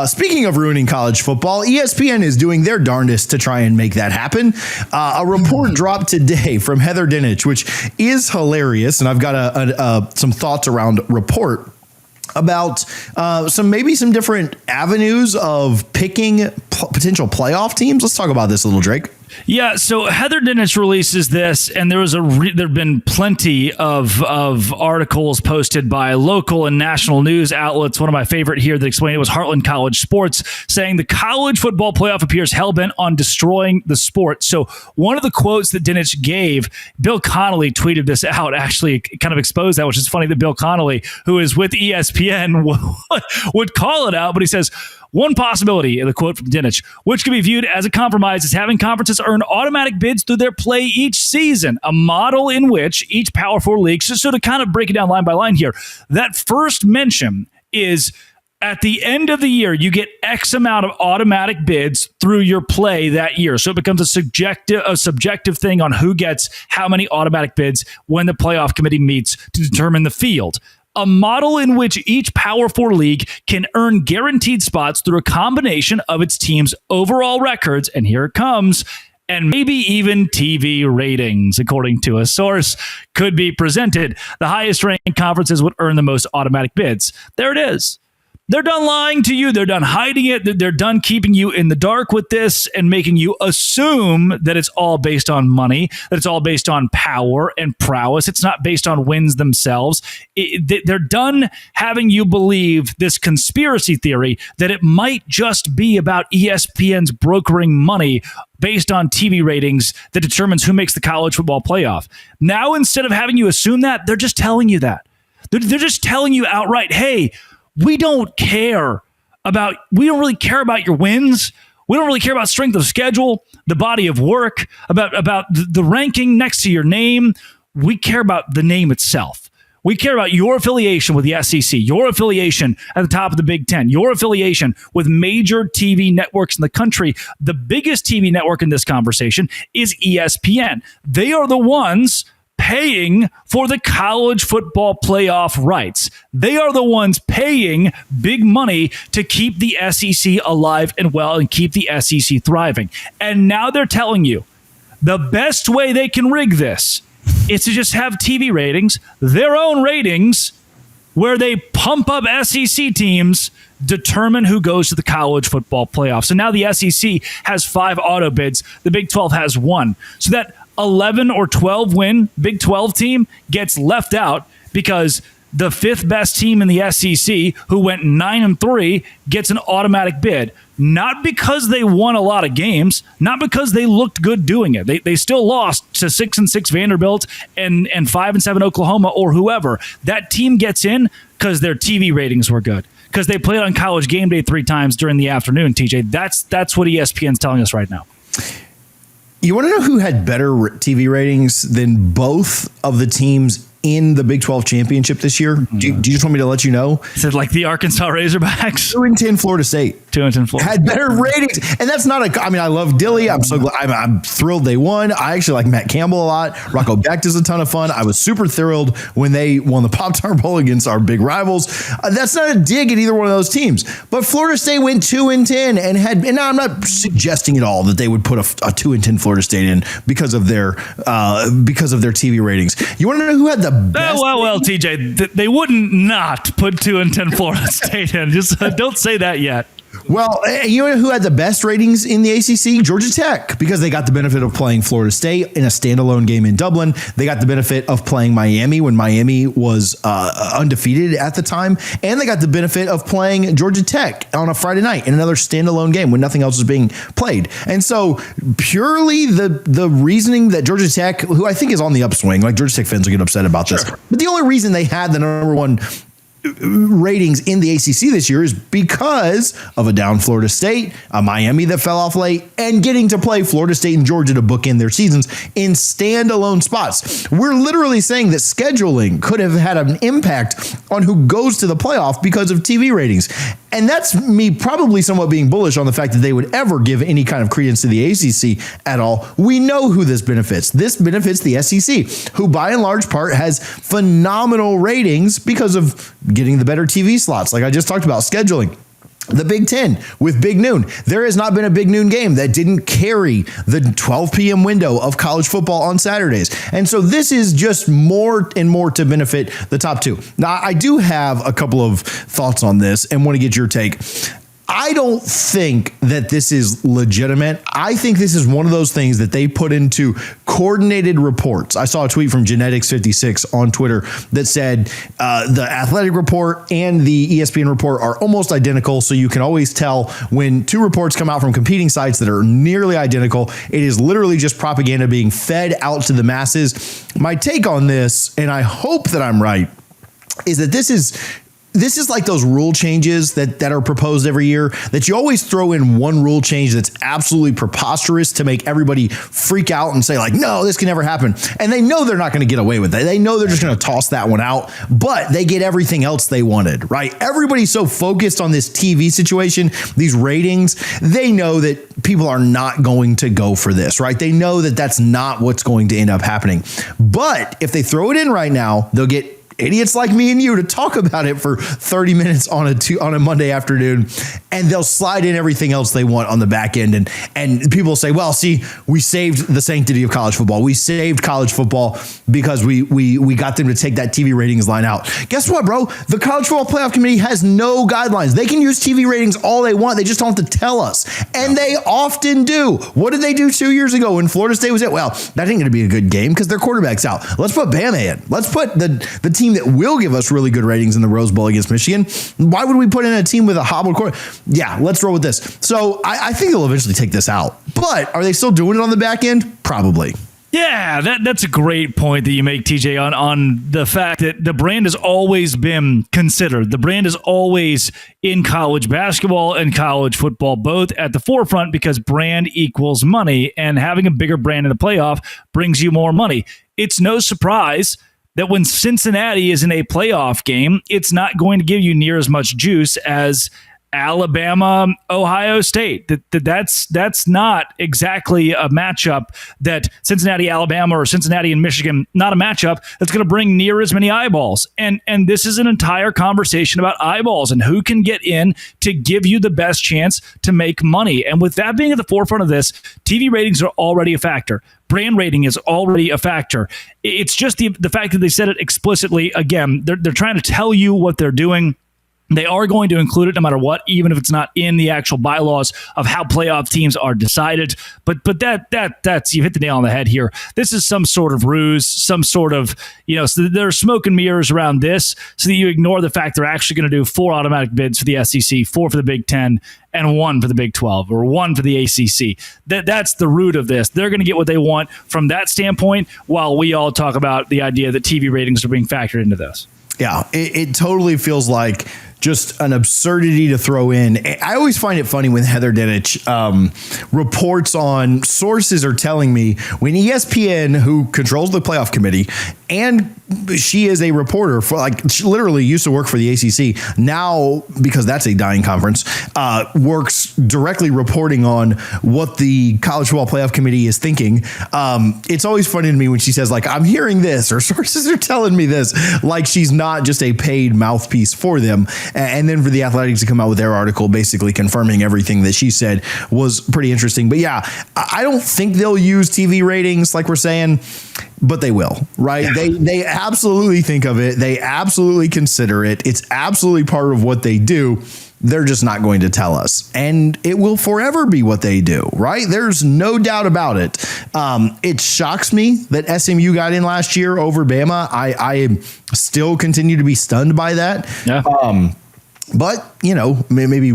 Speaking of ruining college football, ESPN is doing their darndest to try and make that happen. A report dropped today from Heather Dinich, which is hilarious, and I've got some thoughts around report about some different avenues of picking potential playoff teams. Let's talk about this a little, Drake. Yeah, so Heather Dinich releases this, and there've been plenty of articles posted by local and national news outlets. One of my favorite here that explained it was Heartland College Sports, saying the college football playoff appears hell-bent on destroying the sport. So one of the quotes that Dinich gave, Bill Connolly tweeted this out, actually kind of exposed that, which is funny that Bill Connolly, who is with ESPN, would call it out, but he says, one possibility, the quote from Dinich, which could be viewed as a compromise, is having conferences earn automatic bids through their play each season, a model in which each Power Four league, so to kind of break it down line by line here, that first mention is at the end of the year, you get X amount of automatic bids through your play that year. So it becomes a subjective thing on who gets how many automatic bids when the playoff committee meets to determine the field. A model in which each Power Four league can earn guaranteed spots through a combination of its team's overall records, and here it comes, and maybe even TV ratings, according to a source, could be presented. The highest ranked conferences would earn the most automatic bids. There it is. They're done lying to you. They're done hiding it. They're done keeping you in the dark with this and making you assume that it's all based on money, that it's all based on power and prowess. It's not based on wins themselves. They're done having you believe this conspiracy theory that it might just be about ESPN's brokering money based on TV ratings that determines who makes the college football playoff. Now, instead of having you assume that, they're just telling you that. They're just telling you outright, hey, we don't really care about your wins. We don't really care about strength of schedule, the body of work, about the ranking next to your name. We care about the name itself. We care about your affiliation with the SEC, your affiliation at the top of the Big Ten, your affiliation with major TV networks in the country. The biggest TV network in this conversation is ESPN. They are the ones paying for the college football playoff rights. They are the ones paying big money to keep the SEC alive and well and keep the SEC thriving. And now they're telling you the best way they can rig this is to just have TV ratings, their own ratings, where they pump up SEC teams, determine who goes to the college football playoff. So now the SEC has 5 auto bids. The Big 12 has 1. So that 11 or 12 win Big 12 team gets left out because the 5th best team in the SEC, who went 9-3, gets an automatic bid. Not because they won a lot of games, not because they looked good doing it. They still lost to 6-6 Vanderbilt and 5-7 Oklahoma or whoever. That team gets in because their TV ratings were good, because they played on College Game Day 3 times during the afternoon, TJ. That's what ESPN's telling us right now. You want to know who had better TV ratings than both of the teams in the Big 12 championship this year? Do you just want me to let you know? Is it like the Arkansas Razorbacks? 2-10 Florida State. 2-10 Florida had better ratings. And that's not I love Dilly. I'm so glad. I'm thrilled they won. I actually like Matt Campbell a lot. Rocco Becht is a ton of fun. I was super thrilled when they won the Pop-Tart Bowl against our big rivals. That's not a dig at either one of those teams. But Florida State went 2-10 and I'm not suggesting at all that they would put a 2-10 Florida State in because of their TV ratings. You want to know who had the best? Well, TJ, they wouldn't not put 2-10 Florida State in. Just don't say that yet. Well, you know who had the best ratings in the ACC? Georgia Tech, because they got the benefit of playing Florida State in a standalone game in Dublin. They got the benefit of playing Miami when Miami was undefeated at the time. And they got the benefit of playing Georgia Tech on a Friday night in another standalone game when nothing else was being played. And so purely the reasoning that Georgia Tech, who I think is on the upswing, like Georgia Tech fans will get upset about this, but the only reason they had the number one ratings in the ACC this year is because of a down Florida State, a Miami that fell off late, and getting to play Florida State and Georgia to bookend their seasons in standalone spots. We're literally saying that scheduling could have had an impact on who goes to the playoff because of TV ratings. And that's me probably somewhat being bullish on the fact that they would ever give any kind of credence to the ACC at all. We know who this benefits. This benefits the SEC, who by and large part has phenomenal ratings because of getting the better TV slots, like I just talked about, scheduling. The Big Ten with Big Noon. There has not been a Big Noon game that didn't carry the 12 p.m. window of college football on Saturdays. And so this is just more and more to benefit the top two. Now, I do have a couple of thoughts on this and want to get your take. I don't think that this is legitimate. I think this is one of those things that they put into coordinated reports. I saw a tweet from Genetics56 on Twitter that said the Athletic report and the ESPN report are almost identical. So you can always tell when two reports come out from competing sites that are nearly identical. It is literally just propaganda being fed out to the masses. My take on this, and I hope that I'm right, is that this is like those rule changes that are proposed every year, that you always throw in one rule change that's absolutely preposterous to make everybody freak out and say like, no, this can never happen. And they know they're not going to get away with it. They know they're just going to toss that one out, but they get everything else they wanted, right? Everybody's so focused on this TV situation, these ratings, they know that people are not going to go for this, right? They know that that's not what's going to end up happening. But if they throw it in right now, they'll get idiots like me and you to talk about it for 30 minutes on a Monday afternoon, and they'll slide in everything else they want on the back end. And people will say, well, see, we saved the sanctity of college football. We saved college football because we got them to take that TV ratings line out. Guess what, bro? The College Football Playoff Committee has no guidelines. They can use TV ratings all they want. They just don't have to tell us. And they often do. What did they do 2 years ago when Florida State was it? Well, that ain't going to be a good game because their quarterback's out. Let's put Bama in. Let's put the team that will give us really good ratings in the Rose Bowl against Michigan. Why would we put in a team with a hobbled quarterback? Yeah, let's roll with this. So I think they'll eventually take this out. But are they still doing it on the back end? Probably. Yeah, that's a great point that you make, TJ, on the fact that the brand has always been considered. The brand is always in college basketball and college football, both at the forefront because brand equals money, and having a bigger brand in the playoff brings you more money. It's no surprise that when Cincinnati is in a playoff game, it's not going to give you near as much juice as Alabama, Ohio State. That's not exactly a matchup that Cincinnati, Alabama, or Cincinnati and Michigan, not a matchup that's going to bring near as many eyeballs. And this is an entire conversation about eyeballs and who can get in to give you the best chance to make money. And with that being at the forefront of this, TV ratings are already a factor. Brand rating is already a factor. It's just the fact that they said it explicitly. Again, they're trying to tell you what they're doing. They are going to include it no matter what, even if it's not in the actual bylaws of how playoff teams are decided. But that's you hit the nail on the head here. This is some sort of ruse, some sort of, so there are smoke and mirrors around this so that you ignore the fact they're actually going to do 4 automatic bids for the SEC, 4 for the Big Ten, and 1 for the Big 12 or 1 for the ACC. That's the root of this. They're going to get what they want from that standpoint while we all talk about the idea that TV ratings are being factored into this. Yeah, it totally feels like just an absurdity to throw in. I always find it funny when Heather Dinich reports on, sources are telling me when ESPN, who controls the playoff committee, and she is a reporter for, she literally used to work for the ACC. Now, because that's a dying conference, works directly reporting on what the College Football Playoff Committee is thinking. It's always funny to me when she says, I'm hearing this, or sources are telling me this, like she's not just a paid mouthpiece for them. And then for the Athletics to come out with their article basically confirming everything that she said was pretty interesting. But yeah, I don't think they'll use TV ratings like we're saying, but they will, right? Yeah. They absolutely think of it. They absolutely consider it. It's absolutely part of what they do. They're just not going to tell us. And it will forever be what they do, right? There's no doubt about it. It shocks me that SMU got in last year over Bama. I still continue to be stunned by that. Yeah. But, maybe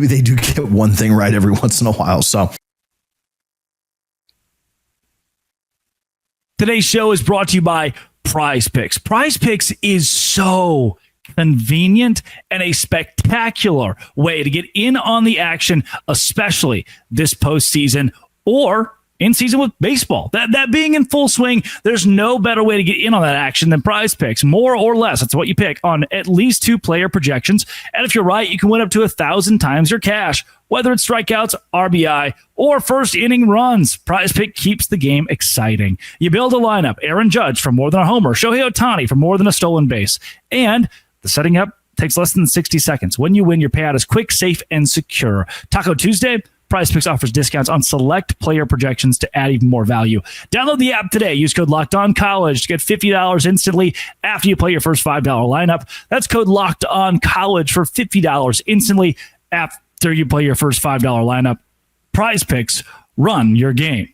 they do get one thing right every once in a while. So today's show is brought to you by Prize Picks. Prize Picks is so convenient and a spectacular way to get in on the action, especially this postseason or in season with baseball. That being in full swing, there's no better way to get in on that action than Prize Picks. More or less, that's what you pick on at least 2 player projections. And if you're right, you can win up to 1,000 times your cash. Whether it's strikeouts, RBI, or first inning runs, Prize Pick keeps the game exciting. You build a lineup: Aaron Judge for more than a homer, Shohei Ohtani for more than a stolen base, and the setting up Takes less than 60 seconds. When you win, your payout is quick, safe, and secure. Taco Tuesday, Prize Picks offers discounts on select player projections to add even more value. Download the app today. Use code LOCKEDONCollege to get $50 instantly after you play your first $5 lineup. That's code LOCKEDONCollege for $50 instantly after you play your first $5 lineup. Prize Picks, run your game.